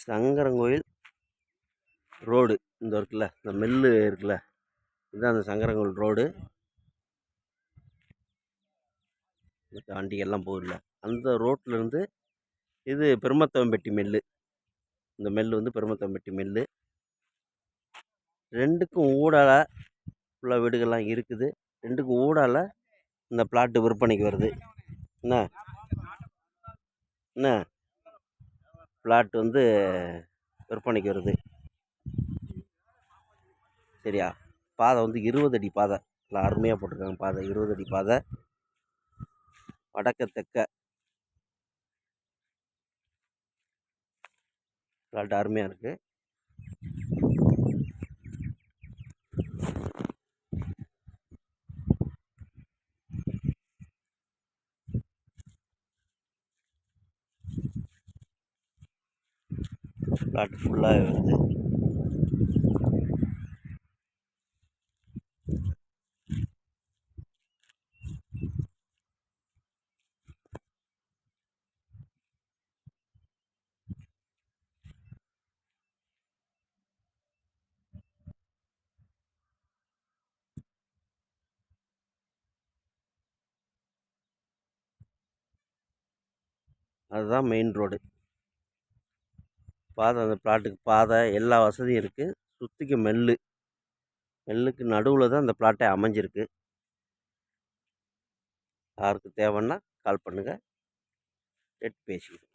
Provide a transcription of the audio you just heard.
Sankarankoil road இந்த இருக்குல்ல, இந்த மில்லு இருக்குல்ல, இதுதான் அந்த சங்கரங்கோயில் ரோடு. தாண்டி எல்லாம் போகல. அந்த ரோட்லேருந்து இது பெருமத்தவம்பட்டி மில்லு. இந்த மில்லு வந்து பெருமத்தவம்பட்டி மில்லு. ரெண்டுக்கும் ஊடால ஃபுல்லாக வீடுகள்லாம் இருக்குது. ரெண்டுக்கும் ஊடால இந்த பிளாட்டு விற்பனைக்கு வருது. என்ன பிளாட் வந்து விற்பனைக்கு வருது. சரியா? பாதை வந்து 20 அடி பாதை. இல்லை அருமையாக போட்டிருக்காங்க பாதை. 20 அடி பாதை. வடக்க தெற்க பிளாட் அருமையாக இருக்குது. பிளாட் ஃபுல்லாக வருது. அதுதான் மெயின் ரோடு. பாதை, அந்த பிளாட்டுக்கு பாதை எல்லா வசதியும் இருக்குது. சுற்றிக்கு மெல்லுக்கு நடுவில் தான் அந்த பிளாட்டே அமைஞ்சிருக்கு. யாருக்கு தேவைன்னா கால் பண்ணுங்கள், ரேட் பேசிக்கிறோம்.